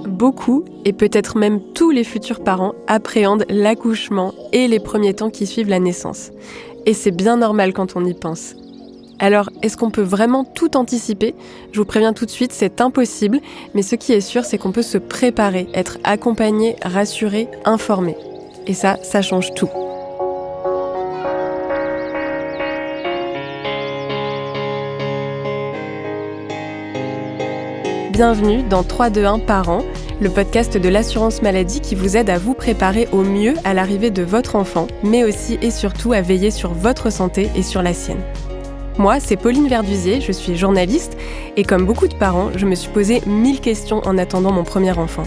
Beaucoup, et peut-être même tous les futurs parents, appréhendent l'accouchement et les premiers temps qui suivent la naissance. Et c'est bien normal quand on y pense. Alors, est-ce qu'on peut vraiment tout anticiper ? Je vous préviens tout de suite, c'est impossible, mais ce qui est sûr, c'est qu'on peut se préparer, être accompagné, rassuré, informé. Et ça change tout. Bienvenue dans 3-2-1 Parents, le podcast de l'assurance maladie qui vous aide à vous préparer au mieux à l'arrivée de votre enfant, mais aussi et surtout à veiller sur votre santé et sur la sienne. Moi, c'est Pauline Verdusier, je suis journaliste et comme beaucoup de parents, je me suis posé 1000 questions en attendant mon premier enfant.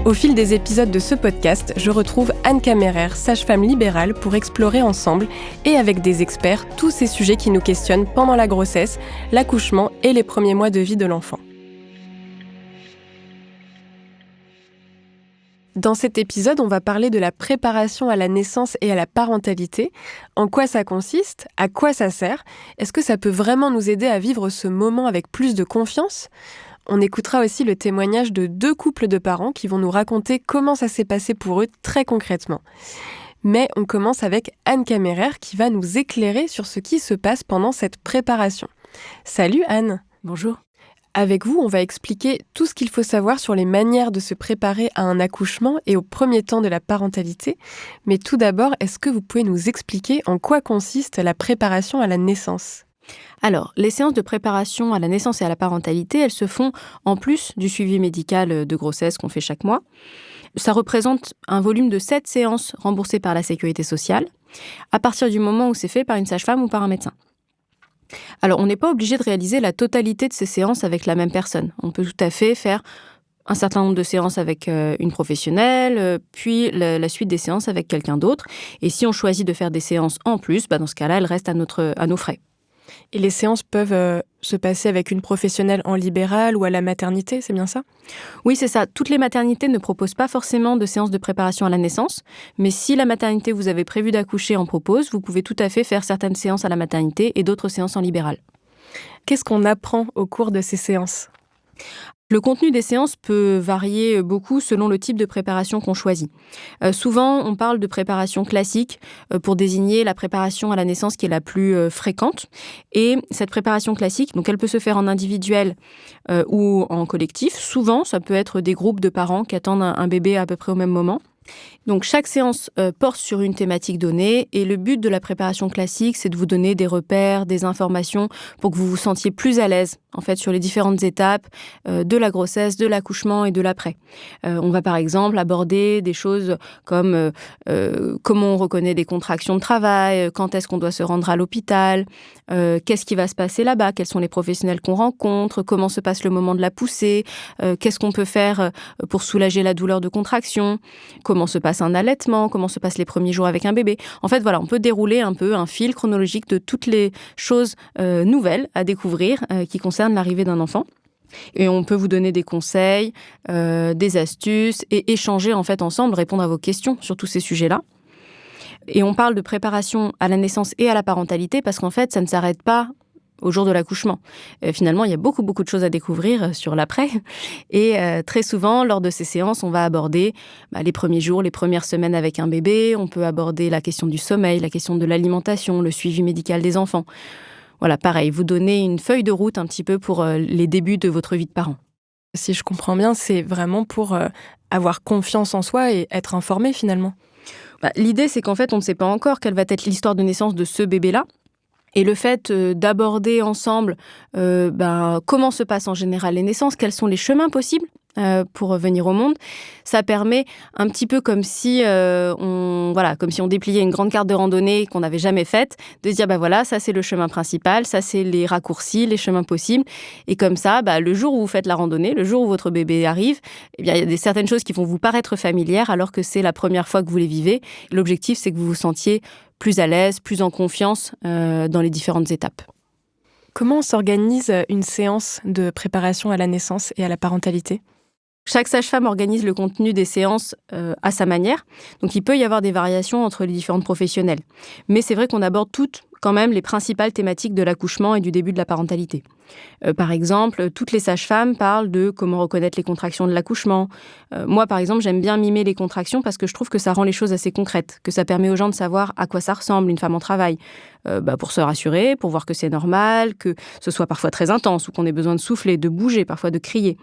Au fil des épisodes de ce podcast, je retrouve Anne Kammerer, sage-femme libérale, pour explorer ensemble et avec des experts tous ces sujets qui nous questionnent pendant la grossesse, l'accouchement et les premiers mois de vie de l'enfant. Dans cet épisode, on va parler de la préparation à la naissance et à la parentalité. En quoi ça consiste ? À quoi ça sert ? Est-ce que ça peut vraiment nous aider à vivre ce moment avec plus de confiance ? On écoutera aussi le témoignage de 2 couples de parents qui vont nous raconter comment ça s'est passé pour eux très concrètement. Mais on commence avec Anne Kammerer qui va nous éclairer sur ce qui se passe pendant cette préparation. Salut Anne. Bonjour. Avec vous, on va expliquer tout ce qu'il faut savoir sur les manières de se préparer à un accouchement et au premier temps de la parentalité. Mais tout d'abord, est-ce que vous pouvez nous expliquer en quoi consiste la préparation à la naissance ? Alors, les séances de préparation à la naissance et à la parentalité, elles se font en plus du suivi médical de grossesse qu'on fait chaque mois. Ça représente un volume de 7 séances remboursées par la Sécurité sociale, à partir du moment où c'est fait par une sage-femme ou par un médecin. Alors, on n'est pas obligé de réaliser la totalité de ces séances avec la même personne. On peut tout à fait faire un certain nombre de séances avec une professionnelle, puis la suite des séances avec quelqu'un d'autre. Et si on choisit de faire des séances en plus, dans ce cas-là, elles restent à nos frais. Et les séances peuvent se passer avec une professionnelle en libéral ou à la maternité, c'est bien ça ? Oui, c'est ça. Toutes les maternités ne proposent pas forcément de séances de préparation à la naissance, mais si la maternité vous avez prévu d'accoucher en propose, vous pouvez tout à fait faire certaines séances à la maternité et d'autres séances en libéral. Qu'est-ce qu'on apprend au cours de ces séances ? Le contenu des séances peut varier beaucoup selon le type de préparation qu'on choisit. Souvent, on parle de préparation classique pour désigner la préparation à la naissance qui est la plus fréquente. Et cette préparation classique, donc elle peut se faire en individuel ou en collectif. Souvent, ça peut être des groupes de parents qui attendent un bébé à peu près au même moment. Donc chaque séance porte sur une thématique donnée et le but de la préparation classique, c'est de vous donner des repères, des informations pour que vous vous sentiez plus à l'aise en fait sur les différentes étapes de la grossesse, de l'accouchement et de l'après. On va par exemple aborder des choses comme comment on reconnaît des contractions de travail, quand est-ce qu'on doit se rendre à l'hôpital, qu'est-ce qui va se passer là-bas, quels sont les professionnels qu'on rencontre, comment se passe le moment de la poussée, qu'est-ce qu'on peut faire pour soulager la douleur de contraction, comment se passe un allaitement, comment se passent les premiers jours avec un bébé. En fait, voilà, on peut dérouler un peu un fil chronologique de toutes les choses nouvelles à découvrir qui concernent l'arrivée d'un enfant. Et on peut vous donner des conseils, des astuces et échanger en fait ensemble, répondre à vos questions sur tous ces sujets-là. Et on parle de préparation à la naissance et à la parentalité parce qu'en fait, ça ne s'arrête pas au jour de l'accouchement. Finalement, il y a beaucoup de choses à découvrir sur l'après. Et très souvent, lors de ces séances, on va aborder les premiers jours, les premières semaines avec un bébé. On peut aborder la question du sommeil, la question de l'alimentation, le suivi médical des enfants. Voilà, pareil, vous donnez une feuille de route un petit peu pour les débuts de votre vie de parent. Si je comprends bien, c'est vraiment pour avoir confiance en soi et être informé finalement. L'idée, c'est qu'en fait, on ne sait pas encore quelle va être l'histoire de naissance de ce bébé-là. Et le fait d'aborder ensemble comment se passent en général les naissances, quels sont les chemins possibles pour venir au monde, ça permet un petit peu comme si on dépliait une grande carte de randonnée qu'on n'avait jamais faite, de se dire ça c'est le chemin principal, ça c'est les raccourcis, les chemins possibles. Et comme ça, le jour où vous faites la randonnée, le jour où votre bébé arrive, il y a certaines choses qui vont vous paraître familières alors que c'est la première fois que vous les vivez. L'objectif, c'est que vous vous sentiez plus à l'aise, plus en confiance dans les différentes étapes. Comment s'organise une séance de préparation à la naissance et à la parentalité ? Chaque sage-femme organise le contenu des séances à sa manière. Donc, il peut y avoir des variations entre les différentes professionnelles. Mais c'est vrai qu'on aborde toutes quand même les principales thématiques de l'accouchement et du début de la parentalité. Par exemple, toutes les sages-femmes parlent de comment reconnaître les contractions de l'accouchement. Moi, par exemple, j'aime bien mimer les contractions parce que je trouve que ça rend les choses assez concrètes, que ça permet aux gens de savoir à quoi ça ressemble une femme en travail, pour se rassurer, pour voir que c'est normal, que ce soit parfois très intense ou qu'on ait besoin de souffler, de bouger, parfois de crier.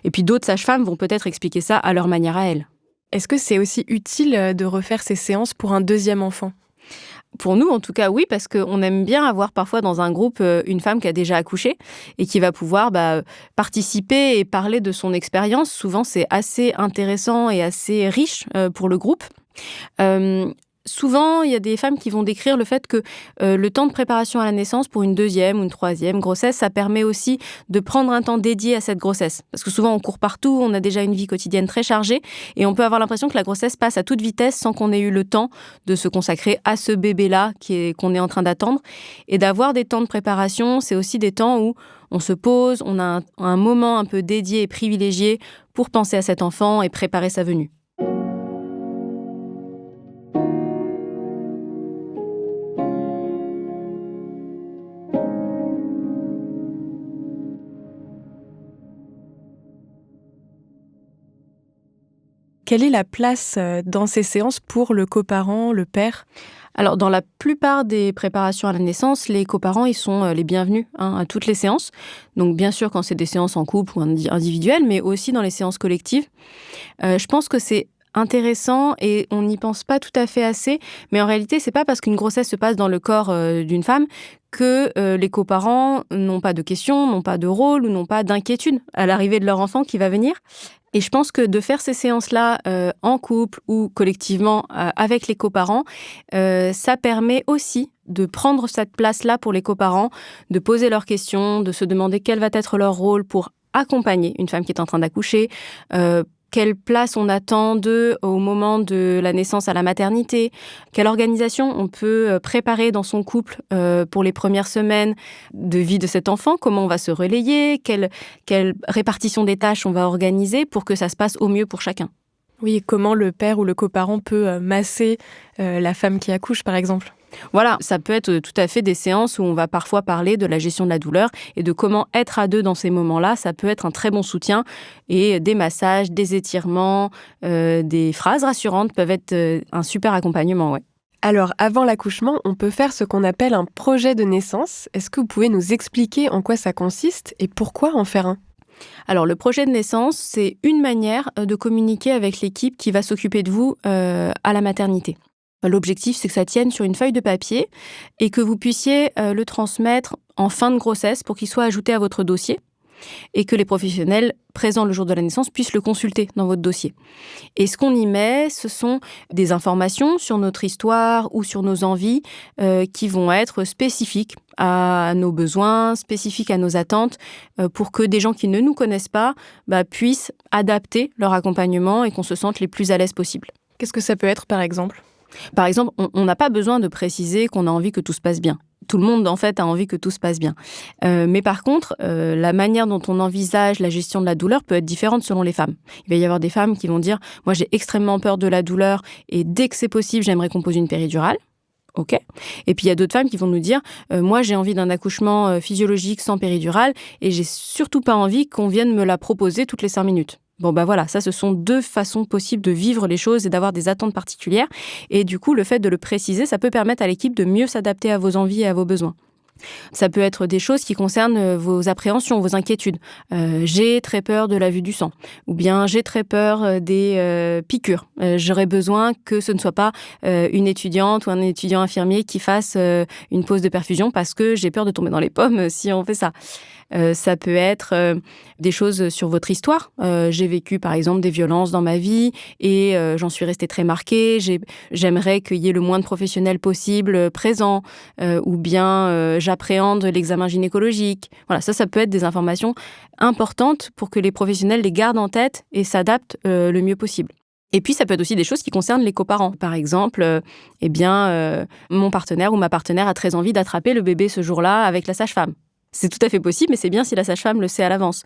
Et puis d'autres sages-femmes vont peut-être expliquer ça à leur manière à elles. Est-ce que c'est aussi utile de refaire ces séances pour un deuxième enfant ? Pour nous, en tout cas, oui, parce qu'on aime bien avoir parfois dans un groupe une femme qui a déjà accouché et qui va pouvoir participer et parler de son expérience. Souvent, c'est assez intéressant et assez riche pour le groupe. Souvent, il y a des femmes qui vont décrire le fait que le temps de préparation à la naissance pour une deuxième ou une troisième grossesse, ça permet aussi de prendre un temps dédié à cette grossesse. Parce que souvent, on court partout, on a déjà une vie quotidienne très chargée et on peut avoir l'impression que la grossesse passe à toute vitesse sans qu'on ait eu le temps de se consacrer à ce bébé-là qu'on est en train d'attendre. Et d'avoir des temps de préparation, c'est aussi des temps où on se pose, on a un moment un peu dédié et privilégié pour penser à cet enfant et préparer sa venue. Quelle est la place dans ces séances pour le coparent, le père ? Alors, dans la plupart des préparations à la naissance, les coparents, ils sont les bienvenus à toutes les séances. Donc, bien sûr, quand c'est des séances en couple ou individuelles, mais aussi dans les séances collectives. Je pense que c'est intéressant et on n'y pense pas tout à fait assez. Mais en réalité, c'est pas parce qu'une grossesse se passe dans le corps d'une femme que les coparents n'ont pas de questions, n'ont pas de rôle ou n'ont pas d'inquiétude à l'arrivée de leur enfant qui va venir. Et je pense que de faire ces séances-là en couple ou collectivement avec les coparents, ça permet aussi de prendre cette place-là pour les coparents, de poser leurs questions, de se demander quel va être leur rôle pour accompagner une femme qui est en train d'accoucher, quelle place on attend d'eux au moment de la naissance à la maternité, quelle organisation on peut préparer dans son couple pour les premières semaines de vie de cet enfant, comment on va se relayer, quelle répartition des tâches on va organiser pour que ça se passe au mieux pour chacun. Oui, et comment le père ou le coparent peut masser la femme qui accouche, par exemple ? Voilà, ça peut être tout à fait des séances où on va parfois parler de la gestion de la douleur et de comment être à deux dans ces moments-là. Ça peut être un très bon soutien et des massages, des étirements, des phrases rassurantes peuvent être un super accompagnement, ouais. Alors, avant l'accouchement, on peut faire ce qu'on appelle un projet de naissance. Est-ce que vous pouvez nous expliquer en quoi ça consiste et pourquoi en faire un ? Alors, le projet de naissance, c'est une manière de communiquer avec l'équipe qui va s'occuper de vous à la maternité. L'objectif, c'est que ça tienne sur une feuille de papier et que vous puissiez le transmettre en fin de grossesse pour qu'il soit ajouté à votre dossier et que les professionnels présents le jour de la naissance puissent le consulter dans votre dossier. Et ce qu'on y met, ce sont des informations sur notre histoire ou sur nos envies qui vont être spécifiques à nos besoins, spécifiques à nos attentes, pour que des gens qui ne nous connaissent pas puissent adapter leur accompagnement et qu'on se sente les plus à l'aise possible. Qu'est-ce que ça peut être, par exemple ? Par exemple, on n'a pas besoin de préciser qu'on a envie que tout se passe bien. Tout le monde, en fait, a envie que tout se passe bien. Mais par contre, la manière dont on envisage la gestion de la douleur peut être différente selon les femmes. Il va y avoir des femmes qui vont dire « Moi, j'ai extrêmement peur de la douleur et dès que c'est possible, j'aimerais qu'on pose une péridurale. » OK. Et puis, il y a d'autres femmes qui vont nous dire « Moi, j'ai envie d'un accouchement physiologique sans péridurale et j'ai surtout pas envie qu'on vienne me la proposer toutes les 5 minutes. » Bon, voilà, ça, ce sont 2 façons possibles de vivre les choses et d'avoir des attentes particulières. Et du coup, le fait de le préciser, ça peut permettre à l'équipe de mieux s'adapter à vos envies et à vos besoins. Ça peut être des choses qui concernent vos appréhensions, vos inquiétudes. J'ai très peur de la vue du sang. Ou bien j'ai très peur des piqûres. J'aurais besoin que ce ne soit pas une étudiante ou un étudiant infirmier qui fasse une pause de perfusion parce que j'ai peur de tomber dans les pommes si on fait ça. Ça peut être des choses sur votre histoire. J'ai vécu, par exemple, des violences dans ma vie et j'en suis restée très marquée. J'aimerais qu'il y ait le moins de professionnels possible présents ou bien j'appréhende l'examen gynécologique. Voilà, ça peut être des informations importantes pour que les professionnels les gardent en tête et s'adaptent le mieux possible. Et puis, ça peut être aussi des choses qui concernent les coparents. Par exemple, mon partenaire ou ma partenaire a très envie d'attraper le bébé ce jour-là avec la sage-femme. C'est tout à fait possible, mais c'est bien si la sage-femme le sait à l'avance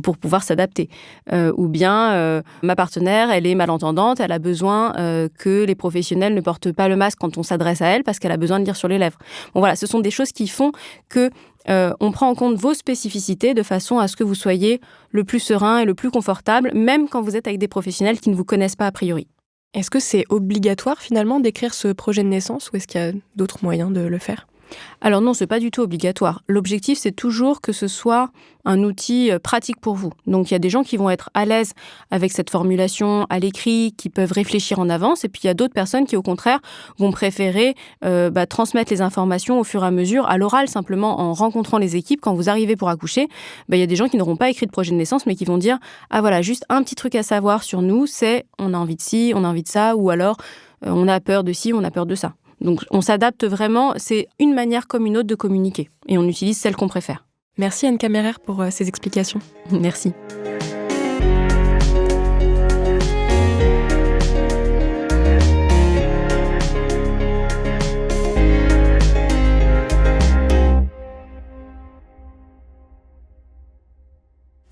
pour pouvoir s'adapter. Ou bien, ma partenaire, elle est malentendante, elle a besoin que les professionnels ne portent pas le masque quand on s'adresse à elle parce qu'elle a besoin de lire sur les lèvres. Bon voilà, ce sont des choses qui font que on prend en compte vos spécificités de façon à ce que vous soyez le plus serein et le plus confortable, même quand vous êtes avec des professionnels qui ne vous connaissent pas a priori. Est-ce que c'est obligatoire finalement d'écrire ce projet de naissance ou est-ce qu'il y a d'autres moyens de le faire ? Alors non, c'est pas du tout obligatoire. L'objectif, c'est toujours que ce soit un outil pratique pour vous. Donc il y a des gens qui vont être à l'aise avec cette formulation à l'écrit, qui peuvent réfléchir en avance, et puis il y a d'autres personnes qui, au contraire, vont préférer transmettre les informations au fur et à mesure, à l'oral, simplement en rencontrant les équipes. Quand vous arrivez pour accoucher, il y a des gens qui n'auront pas écrit de projet de naissance, mais qui vont dire « Ah voilà, juste un petit truc à savoir sur nous, c'est on a envie de ci, on a envie de ça, ou alors on a peur de ci, on a peur de ça ». Donc on s'adapte vraiment, c'est une manière comme une autre de communiquer. Et on utilise celle qu'on préfère. Merci Anne Kammerer pour ces explications. Merci.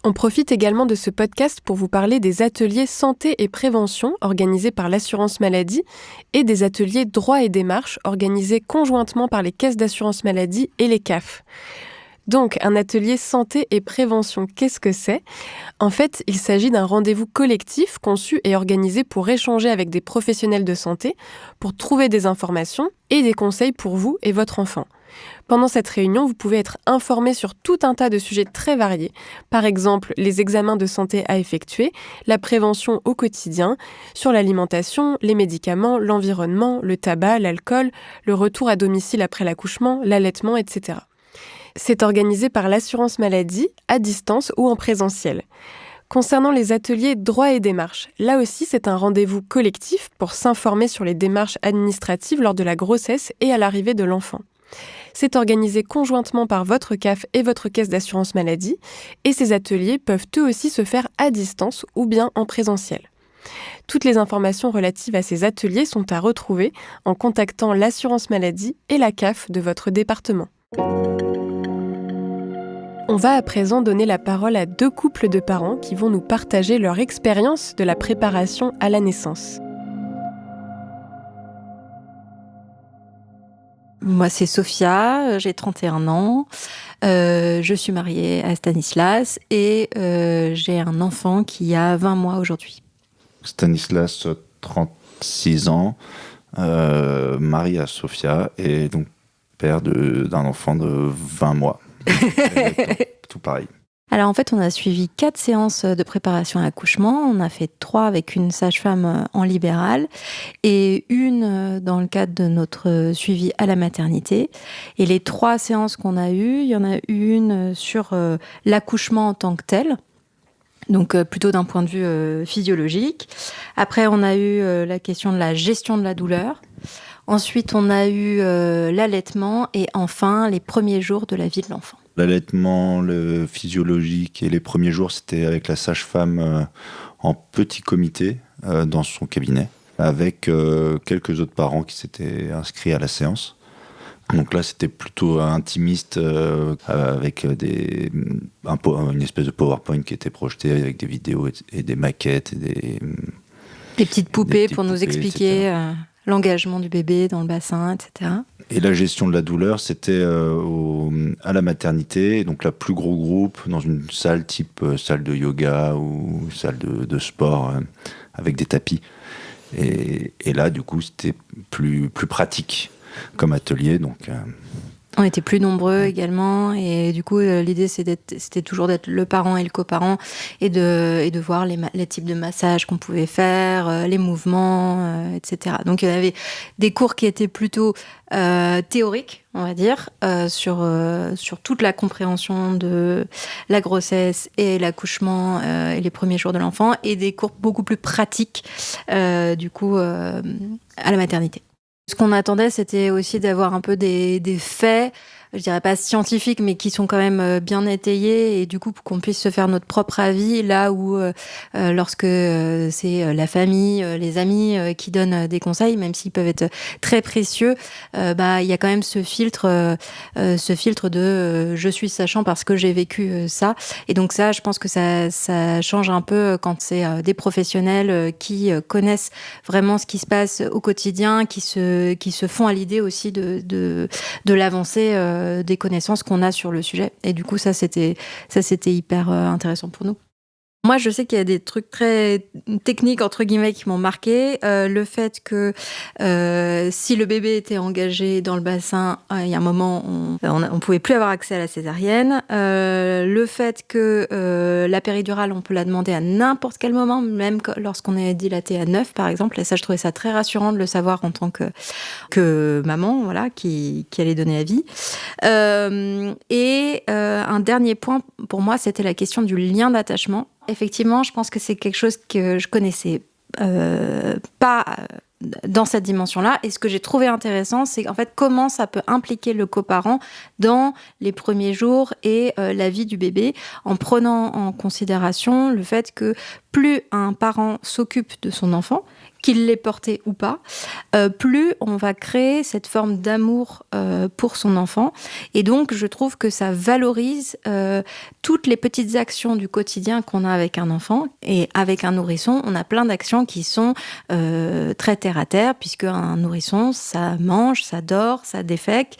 On profite également de ce podcast pour vous parler des ateliers santé et prévention organisés par l'assurance maladie et des ateliers droit et démarche organisés conjointement par les caisses d'assurance maladie et les CAF. Donc, un atelier santé et prévention, qu'est-ce que c'est ? En fait, il s'agit d'un rendez-vous collectif conçu et organisé pour échanger avec des professionnels de santé, pour trouver des informations et des conseils pour vous et votre enfant. Pendant cette réunion, vous pouvez être informé sur tout un tas de sujets très variés. Par exemple, les examens de santé à effectuer, la prévention au quotidien, sur l'alimentation, les médicaments, l'environnement, le tabac, l'alcool, le retour à domicile après l'accouchement, l'allaitement, etc. C'est organisé par l'assurance maladie, à distance ou en présentiel. Concernant les ateliers droit et démarche, là aussi c'est un rendez-vous collectif pour s'informer sur les démarches administratives lors de la grossesse et à l'arrivée de l'enfant. C'est organisé conjointement par votre CAF et votre caisse d'assurance maladie, et ces ateliers peuvent eux aussi se faire à distance ou bien en présentiel. Toutes les informations relatives à ces ateliers sont à retrouver en contactant l'assurance maladie et la CAF de votre département. On va à présent donner la parole à 2 couples de parents qui vont nous partager leur expérience de la préparation à la naissance. Moi, c'est Sophia, j'ai 31 ans, je suis mariée à Stanislas et j'ai un enfant qui a 20 mois aujourd'hui. Stanislas, 36 ans, marié à Sophia et donc père d'un enfant de 20 mois. Tout pareil. Alors en fait, on a suivi 4 séances de préparation à l'accouchement. On a fait 3 avec une sage-femme en libéral et une dans le cadre de notre suivi à la maternité. Et les 3 séances qu'on a eues, il y en a une sur l'accouchement en tant que tel. Donc plutôt d'un point de vue physiologique. Après, on a eu la question de la gestion de la douleur. Ensuite, on a eu l'allaitement et enfin les premiers jours de la vie de l'enfant. L'allaitement, le physiologique et les premiers jours, c'était avec la sage-femme en petit comité dans son cabinet, avec quelques autres parents qui s'étaient inscrits à la séance. Donc là, c'était plutôt intimiste, avec une espèce de PowerPoint qui était projeté avec des vidéos et des maquettes et des petites poupées pour nous expliquer l'engagement du bébé dans le bassin, etc. Et la gestion de la douleur, c'était à la maternité, donc là, plus gros groupe, dans une salle type salle de yoga ou salle de sport avec des tapis. Et là, du coup, c'était plus pratique comme atelier. Donc, on était plus nombreux également et du coup l'idée c'était toujours d'être le parent et le coparent et de voir les types de massages qu'on pouvait faire, les mouvements, etc. Donc il y avait des cours qui étaient plutôt théoriques, on va dire, sur toute la compréhension de la grossesse et l'accouchement et les premiers jours de l'enfant, et des cours beaucoup plus pratiques du coup à la maternité. Ce qu'on attendait, c'était aussi d'avoir un peu des faits je dirais pas scientifiques, mais qui sont quand même bien étayées, et du coup, pour qu'on puisse se faire notre propre avis, là où lorsque c'est la famille, les amis qui donnent des conseils, même s'ils peuvent être très précieux, il y a quand même ce filtre de je suis sachant parce que j'ai vécu ça. Et donc ça, je pense que ça change un peu quand c'est des professionnels qui connaissent vraiment ce qui se passe au quotidien, qui se font à l'idée aussi de l'avancée des connaissances qu'on a sur le sujet. Et du coup, ça c'était hyper intéressant pour nous. Moi, je sais qu'il y a des trucs très techniques, entre guillemets, qui m'ont marqué. Le fait que si le bébé était engagé dans le bassin, il y a un moment, on pouvait plus avoir accès à la césarienne. Le fait que la péridurale, on peut la demander à n'importe quel moment, même lorsqu'on est dilaté à 9, par exemple. Et ça, je trouvais ça très rassurant de le savoir en tant que maman, voilà, qui allait donner la vie. Un dernier point, pour moi, c'était la question du lien d'attachement. Effectivement, je pense que c'est quelque chose que je connaissais pas dans cette dimension-là. Et ce que j'ai trouvé intéressant, c'est en fait comment ça peut impliquer le coparent dans les premiers jours et la vie du bébé, en prenant en considération le fait que plus un parent s'occupe de son enfant, qu'il l'ait porté ou pas, plus on va créer cette forme d'amour pour son enfant. Et donc, je trouve que ça valorise toutes les petites actions du quotidien qu'on a avec un enfant. Et avec un nourrisson, on a plein d'actions qui sont très terre-à-terre, puisque un nourrisson, ça mange, ça dort, ça défèque,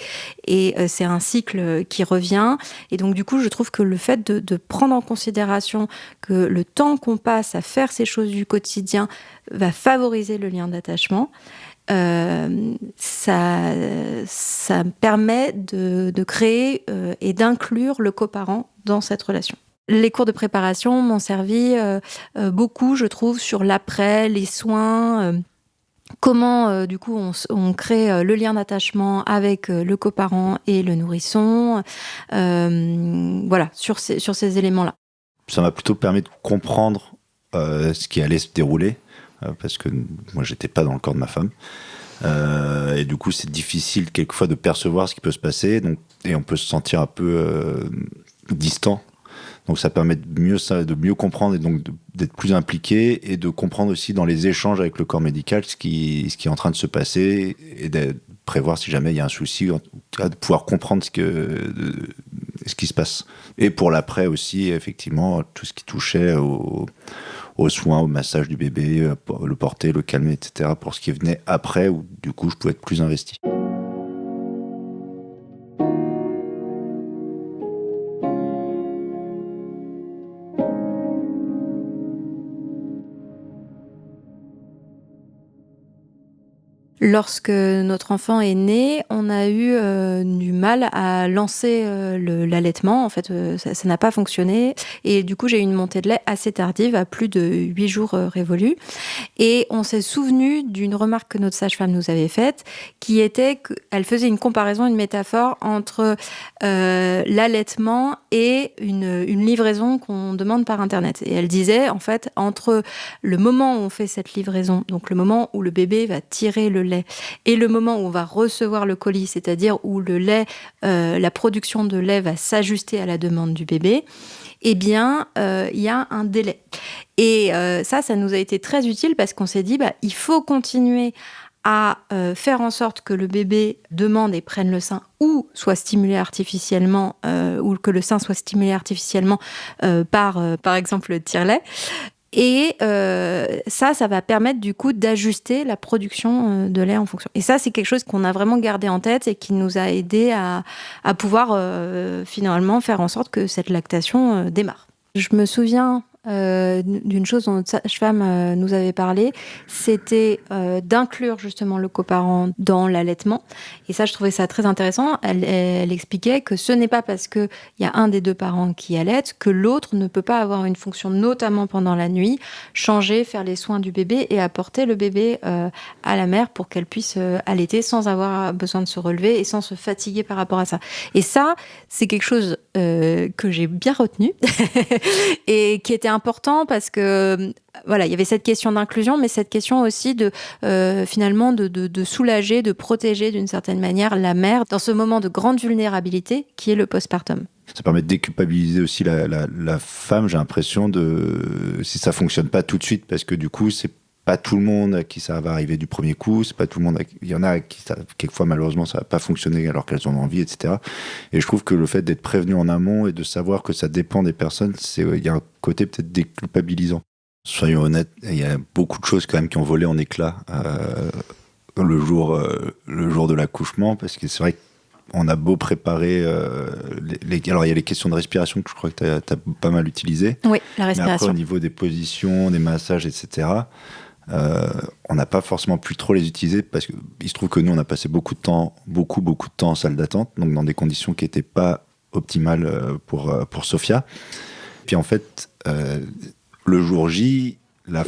et c'est un cycle qui revient. Et donc, du coup, je trouve que le fait de prendre en considération que le temps qu'on passe à faire ces choses du quotidien va favoriser le lien d'attachement, ça permet de créer et d'inclure le coparent dans cette relation. Les cours de préparation m'ont servi beaucoup, je trouve, sur l'après, les soins, comment du coup on crée le lien d'attachement avec le coparent et le nourrisson, voilà, sur ces éléments-là. Ça m'a plutôt permis de comprendre ce qui allait se dérouler, parce que moi j'étais pas dans le corps de ma femme, et du coup c'est difficile quelquefois de percevoir ce qui peut se passer, donc, et on peut se sentir un peu distant, donc ça permet de mieux comprendre et donc d'être plus impliqué et de comprendre aussi dans les échanges avec le corps médical ce qui est en train de se passer et de prévoir si jamais il y a un souci, en tout cas de pouvoir comprendre ce qui se passe. Et pour l'après aussi, effectivement, tout ce qui touchait aux soins, au massage du bébé, le porter, le calmer, etc. pour ce qui venait après, où du coup je pouvais être plus investi. Lorsque notre enfant est né, on a eu du mal à lancer l'allaitement. En fait, ça n'a pas fonctionné. Et du coup, j'ai eu une montée de lait assez tardive, à plus de 8 jours révolus. Et on s'est souvenu d'une remarque que notre sage-femme nous avait faite, qui était qu'elle faisait une comparaison, une métaphore entre l'allaitement et une livraison qu'on demande par Internet. Et elle disait, en fait, entre le moment où on fait cette livraison, donc le moment où le bébé va tirer le lait, et le moment où on va recevoir le colis, c'est-à-dire où le lait, la production de lait va s'ajuster à la demande du bébé, eh bien, il y a un délai. Et ça nous a été très utile parce qu'on s'est dit, il faut continuer à faire en sorte que le bébé demande et prenne le sein ou soit stimulé artificiellement, ou que le sein soit stimulé artificiellement par exemple, le tire-lait. Et ça va permettre du coup d'ajuster la production de lait en fonction. Et ça, c'est quelque chose qu'on a vraiment gardé en tête et qui nous a aidé à pouvoir finalement faire en sorte que cette lactation démarre. Je me souviens d'une chose dont notre sage-femme nous avait parlé, c'était d'inclure justement le coparent dans l'allaitement. Et ça, je trouvais ça très intéressant. Elle expliquait que ce n'est pas parce qu'il y a un des deux parents qui allaite que l'autre ne peut pas avoir une fonction, notamment pendant la nuit, changer, faire les soins du bébé et apporter le bébé à la mère pour qu'elle puisse allaiter sans avoir besoin de se relever et sans se fatiguer par rapport à ça. Et ça, c'est quelque chose que j'ai bien retenu et qui était important parce que voilà, il y avait cette question d'inclusion, mais cette question aussi de finalement de soulager, de protéger d'une certaine manière la mère dans ce moment de grande vulnérabilité qui est le postpartum. Ça permet de déculpabiliser aussi la femme, j'ai l'impression, si ça fonctionne pas tout de suite, parce que du coup, c'est pas tout le monde à qui ça va arriver du premier coup, c'est pas tout le monde il y en a à qui quelquefois malheureusement ça va pas fonctionner alors qu'elles en ont envie, etc. Et je trouve que le fait d'être prévenu en amont et de savoir que ça dépend des personnes, il y a un côté peut-être déculpabilisant. Soyons honnêtes, il y a beaucoup de choses quand même qui ont volé en éclats le jour de l'accouchement, parce que c'est vrai qu'on a beau préparer alors il y a les questions de respiration que je crois que tu as pas mal utilisées. Oui, la respiration. Mais après, au niveau des positions, des massages, etc., on n'a pas forcément pu trop les utiliser parce qu'il se trouve que nous, on a passé beaucoup de temps en salle d'attente, donc dans des conditions qui n'étaient pas optimales pour Sophia. Puis en fait, le jour J,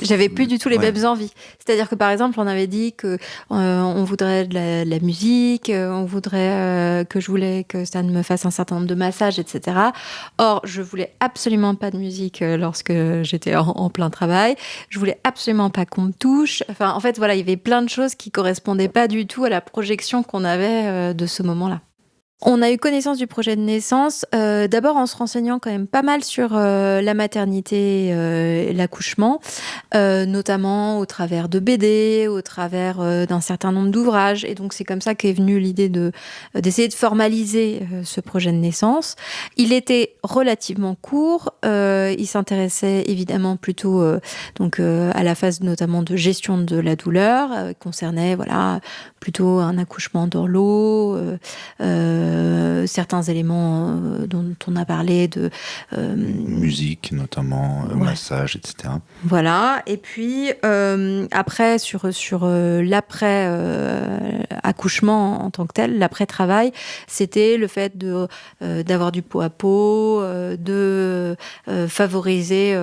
j'avais plus du tout les mêmes envies. C'est-à-dire que par exemple, on avait dit que on voudrait de la musique, on voudrait que je voulais que ça me fasse un certain nombre de massages, etc. Or, je voulais absolument pas de musique lorsque j'étais en plein travail. Je voulais absolument pas qu'on me touche. Enfin, en fait, voilà, il y avait plein de choses qui correspondaient pas du tout à la projection qu'on avait de ce moment-là. On a eu connaissance du projet de naissance, d'abord en se renseignant quand même pas mal sur la maternité et l'accouchement, notamment au travers de BD, au travers d'un certain nombre d'ouvrages. Et donc c'est comme ça qu'est venue l'idée d'essayer de formaliser ce projet de naissance. Il était relativement court, il s'intéressait évidemment plutôt à la phase notamment de gestion de la douleur, concernait voilà plutôt un accouchement dans l'eau, certains éléments dont on a parlé de musique notamment, massage, etc. Voilà, et puis après sur l'après accouchement en tant que tel, l'après travail, c'était le fait d'avoir du pot à pot, de favoriser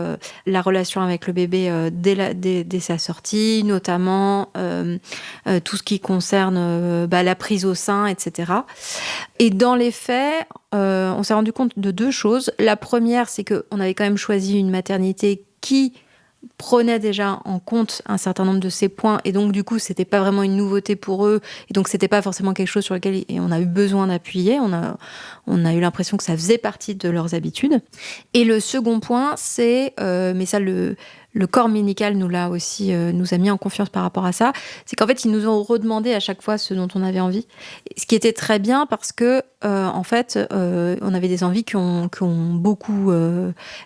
la relation avec le bébé dès sa sortie, notamment tout ce qui concerne la prise au sein, etc. Et dans les faits, on s'est rendu compte de deux choses. La première, c'est qu'on avait quand même choisi une maternité qui prenait déjà en compte un certain nombre de ces points, et donc du coup c'était pas vraiment une nouveauté pour eux, et donc c'était pas forcément quelque chose sur lequel on a eu besoin d'appuyer. On a eu l'impression que ça faisait partie de leurs habitudes. Et le second point, c'est mais ça le corps médical nous a mis en confiance par rapport à ça, c'est qu'en fait ils nous ont redemandé à chaque fois ce dont on avait envie, ce qui était très bien parce que en fait on avait des envies qui ont beaucoup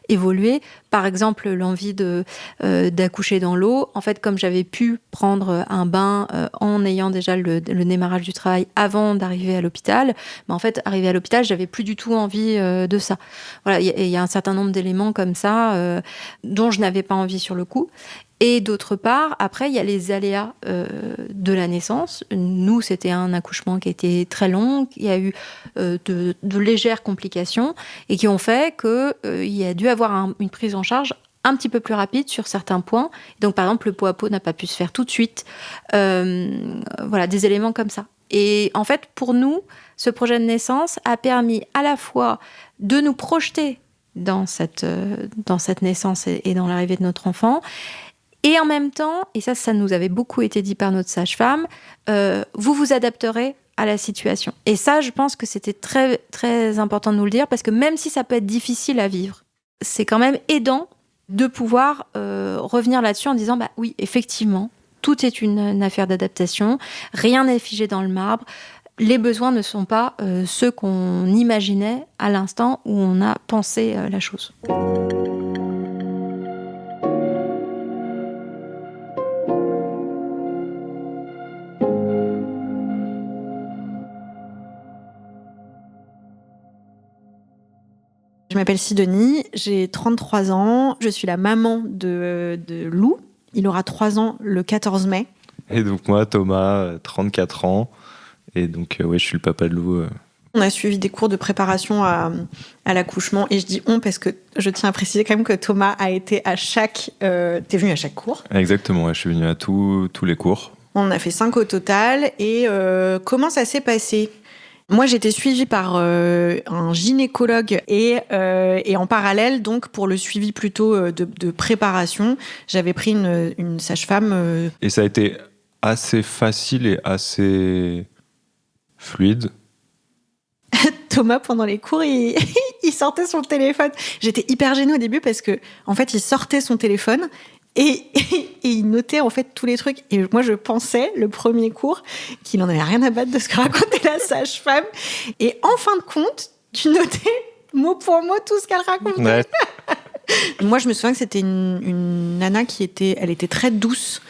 évolué. Par exemple, l'envie d'accoucher dans l'eau. En fait, comme j'avais pu prendre un bain en ayant déjà le démarrage du travail avant d'arriver à l'hôpital, en fait, arrivé à l'hôpital, j'avais plus du tout envie de ça. Voilà, il y a un certain nombre d'éléments comme ça dont je n'avais pas envie sur le coup. Et d'autre part, après, il y a les aléas de la naissance. Nous, c'était un accouchement qui était très long. Il y a eu de légères complications et qui ont fait qu'il y a dû avoir une prise en charge un petit peu plus rapide sur certains points. Donc, par exemple, le pot à pot n'a pas pu se faire tout de suite. Voilà, des éléments comme ça. Et en fait, pour nous, ce projet de naissance a permis à la fois de nous projeter dans cette naissance et dans l'arrivée de notre enfant. Et en même temps, et ça nous avait beaucoup été dit par notre sage-femme, vous vous adapterez à la situation. Et ça, je pense que c'était très, très important de nous le dire, parce que même si ça peut être difficile à vivre, c'est quand même aidant de pouvoir revenir là-dessus en disant, oui, effectivement, tout est une affaire d'adaptation, rien n'est figé dans le marbre, les besoins ne sont pas ceux qu'on imaginait à l'instant où on a pensé la chose. Je m'appelle Sidonie, j'ai 33 ans, je suis la maman de Lou. Il aura 3 ans le 14 mai. Et donc moi, Thomas, 34 ans. Et donc, je suis le papa de Lou. On a suivi des cours de préparation à l'accouchement. Et je dis on parce que je tiens à préciser quand même que Thomas a été à chaque... t'es venu à chaque cours. Exactement, je suis venu à tous les cours. On a fait 5 au total. Et comment ça s'est passé ? Moi, j'étais suivie par un gynécologue et en parallèle, donc pour le suivi plutôt de préparation, j'avais pris une sage-femme. Et ça a été assez facile et assez fluide. Thomas, pendant les cours, il sortait son téléphone. J'étais hyper gênée au début parce que, en fait, il sortait son téléphone et il notait en fait tous les trucs. Et moi, je pensais, le premier cours, qu'il en avait rien à battre de ce que racontait la sage-femme. Et en fin de compte, tu notais mot pour mot tout ce qu'elle racontait. Ouais. Moi, je me souviens que c'était une nana elle était très douce.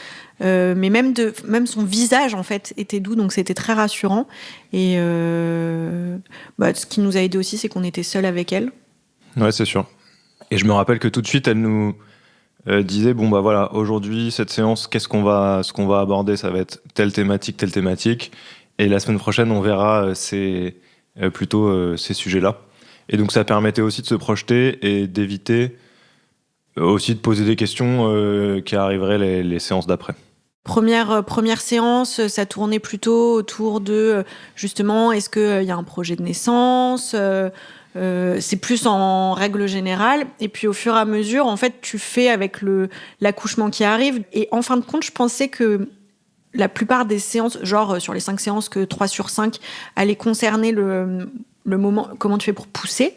Mais même son visage en fait était doux, donc c'était très rassurant. Et ce qui nous a aidé aussi, c'est qu'on était seuls avec elle. Ouais, c'est sûr. Et je me rappelle que tout de suite, elle nous disait bon bah voilà, aujourd'hui cette séance, ce qu'on va aborder, ça va être telle thématique, et la semaine prochaine on verra plutôt ces sujets-là. Et donc ça permettait aussi de se projeter et d'éviter aussi de poser des questions qui arriveraient les séances d'après. Première séance, ça tournait plutôt autour de, justement, est-ce qu'il y a un projet de naissance ? C'est plus en règle générale. Et puis, au fur et à mesure, en fait, tu fais avec l'accouchement qui arrive. Et en fin de compte, je pensais que la plupart des séances, genre sur les 5 séances, que 3 sur 5 allaient concerner le moment, comment tu fais pour pousser.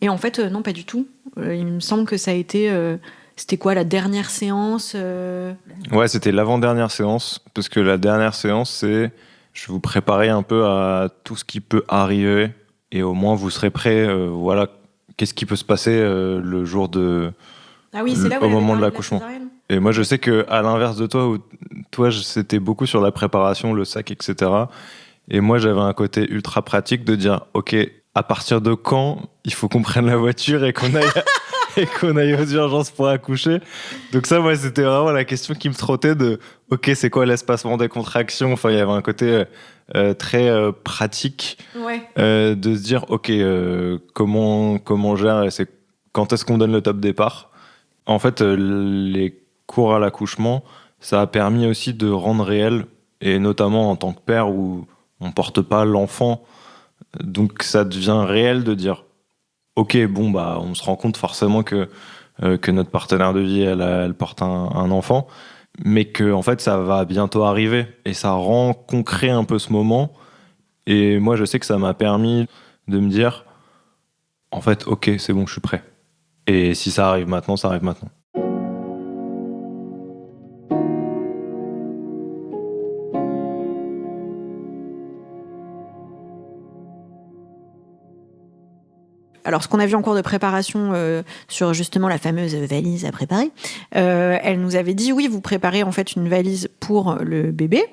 Et en fait, non, pas du tout. Il me semble que ça a été... C'était quoi, la dernière séance Ouais, c'était l'avant-dernière séance, parce que la dernière séance, c'est je vous préparais un peu à tout ce qui peut arriver, et au moins vous serez prêts, voilà, qu'est-ce qui peut se passer le jour de... Ah oui, c'est là où au moment de l'accouchement. Et moi, je sais qu'à l'inverse de toi, où toi, c'était beaucoup sur la préparation, le sac, etc. Et moi, j'avais un côté ultra pratique de dire, OK, à partir de quand il faut qu'on prenne la voiture et qu'on aille aux urgences pour accoucher. Donc ça, moi, c'était vraiment la question qui me trottait de OK, c'est quoi l'espacement des contractions ? Enfin, il y avait un côté très pratique de se dire OK, comment on gère, quand est-ce qu'on donne le top départ ? En fait, les cours à l'accouchement, ça a permis aussi de rendre réel, et notamment en tant que père où on porte pas l'enfant, donc ça devient réel de dire OK, bon, bah, on se rend compte forcément que notre partenaire de vie, elle porte un enfant, mais que en fait, ça va bientôt arriver. Et ça rend concret un peu ce moment. Et moi, je sais que ça m'a permis de me dire, en fait, OK, c'est bon, je suis prêt. Et si ça arrive maintenant, ça arrive maintenant. Alors, ce qu'on a vu en cours de préparation sur justement la fameuse valise à préparer, elle nous avait dit, oui, vous préparez en fait une valise pour le bébé,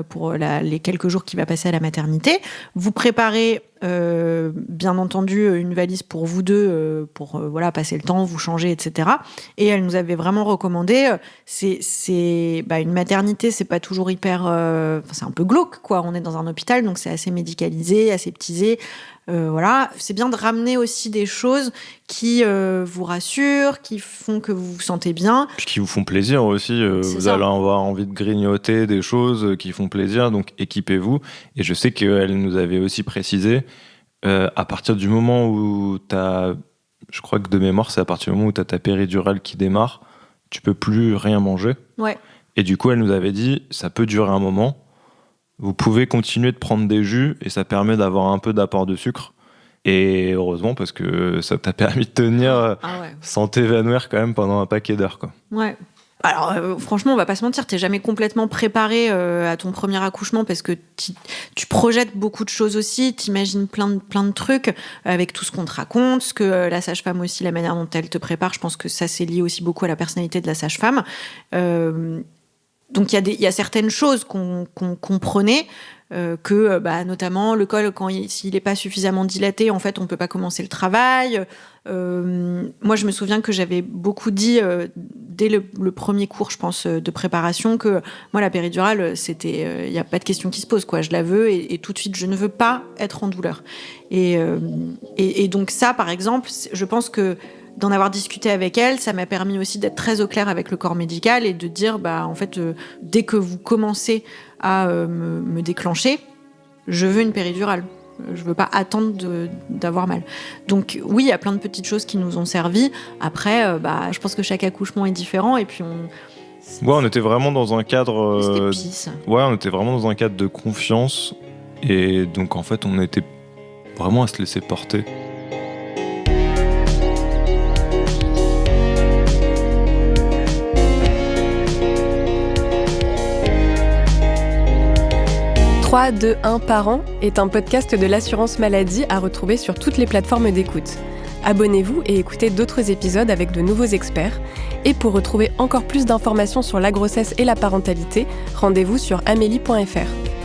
pour les quelques jours qu'il va passer à la maternité. Vous préparez, bien entendu, une valise pour vous deux, pour passer le temps, vous changer, etc. Et elle nous avait vraiment recommandé, une maternité, c'est pas toujours hyper... c'est un peu glauque, quoi. On est dans un hôpital, donc c'est assez médicalisé, aseptisé. C'est bien de ramener aussi des choses qui vous rassurent, qui font que vous vous sentez bien. Puis qui vous font plaisir aussi. Vous allez avoir envie de grignoter des choses qui font plaisir, donc équipez-vous. Et je sais qu'elle nous avait aussi précisé, à partir du moment où je crois que de mémoire, c'est à partir du moment où tu as ta péridurale qui démarre, tu peux plus rien manger. Ouais. Et du coup, elle nous avait dit, ça peut durer un moment. Vous pouvez continuer de prendre des jus et ça permet d'avoir un peu d'apport de sucre. Et heureusement, parce que ça t'a permis de tenir sans t'évanouir quand même pendant un paquet d'heures, quoi. Ouais. Alors, franchement, on va pas se mentir, t'es jamais complètement préparé à ton premier accouchement parce que tu projettes beaucoup de choses aussi, t'imagines plein de trucs avec tout ce qu'on te raconte, ce que la sage-femme aussi, la manière dont elle te prépare, je pense que ça, c'est lié aussi beaucoup à la personnalité de la sage-femme. Donc il y a certaines choses qu'on comprenait, notamment le col, s'il n'est pas suffisamment dilaté, en fait on peut pas commencer le travail. Moi je me souviens que j'avais beaucoup dit dès le premier cours, je pense, de préparation, que moi la péridurale, c'était, y a pas de question qui se pose, quoi. Je la veux et tout de suite je ne veux pas être en douleur. Et donc ça, par exemple, je pense que d'en avoir discuté avec elle, ça m'a permis aussi d'être très au clair avec le corps médical et de dire, en fait, dès que vous commencez à me déclencher, je veux une péridurale. Je veux pas attendre d'avoir mal. Donc oui, il y a plein de petites choses qui nous ont servi. Après, je pense que chaque accouchement est différent et puis on était vraiment dans un cadre. C'était pisse. Ouais, on était vraiment dans un cadre de confiance et donc en fait, on était vraiment à se laisser porter. « 3, 2, 1 Parents est un podcast de l'assurance maladie à retrouver sur toutes les plateformes d'écoute. Abonnez-vous et écoutez d'autres épisodes avec de nouveaux experts. Et pour retrouver encore plus d'informations sur la grossesse et la parentalité, rendez-vous sur amélie.fr.